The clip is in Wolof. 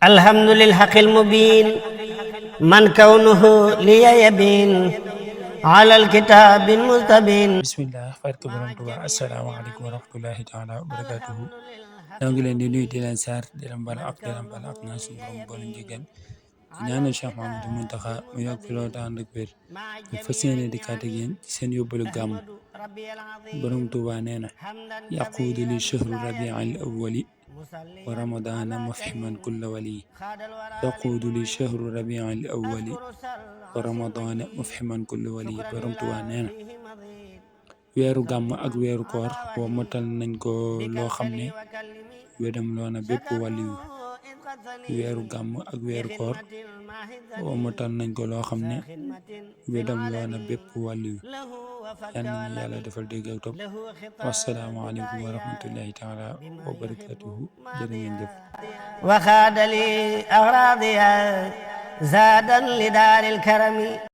الحمد للحق المبين من كونه لي يبين على الكتاب المستبين. bismillah barke borom Tuubaa asalaamaaleykum wa rahmatullahi taala wa barakatuhu ñoo ngi leen di nuyu di leen saar di leen bala ak naa suñu borom boole njëgal ñaanal Cheikh Mahamadou Muntaxa mu yàgg fi loolu ànd ak wér ñu fas yéene dikkaat ak yéen ci seen yóbbalu gàmm. borom Tuubaa nee na yaquudu li chahru rabiil awwali wa ramadana mafhiman kulla wali yaquudu li chahru rabiil awwali wa ramadana mafhiman kulla wali borom Tuubaa nee na weeru gàmm ak weeru koor woo matal nañ ko loo xam ne wedam loona bépp waliyu weeru gàmm ak weeru koor woo matal nañ ko loo xam ne wedam loona bépp waliyu yal nañu yàlla defal dégg ak topp wasalaamaaleykum wa rahmatullahi taala wa barakatuhu jërë ngeen jëf وخاد لي أغراضيا زادا لدار الكرم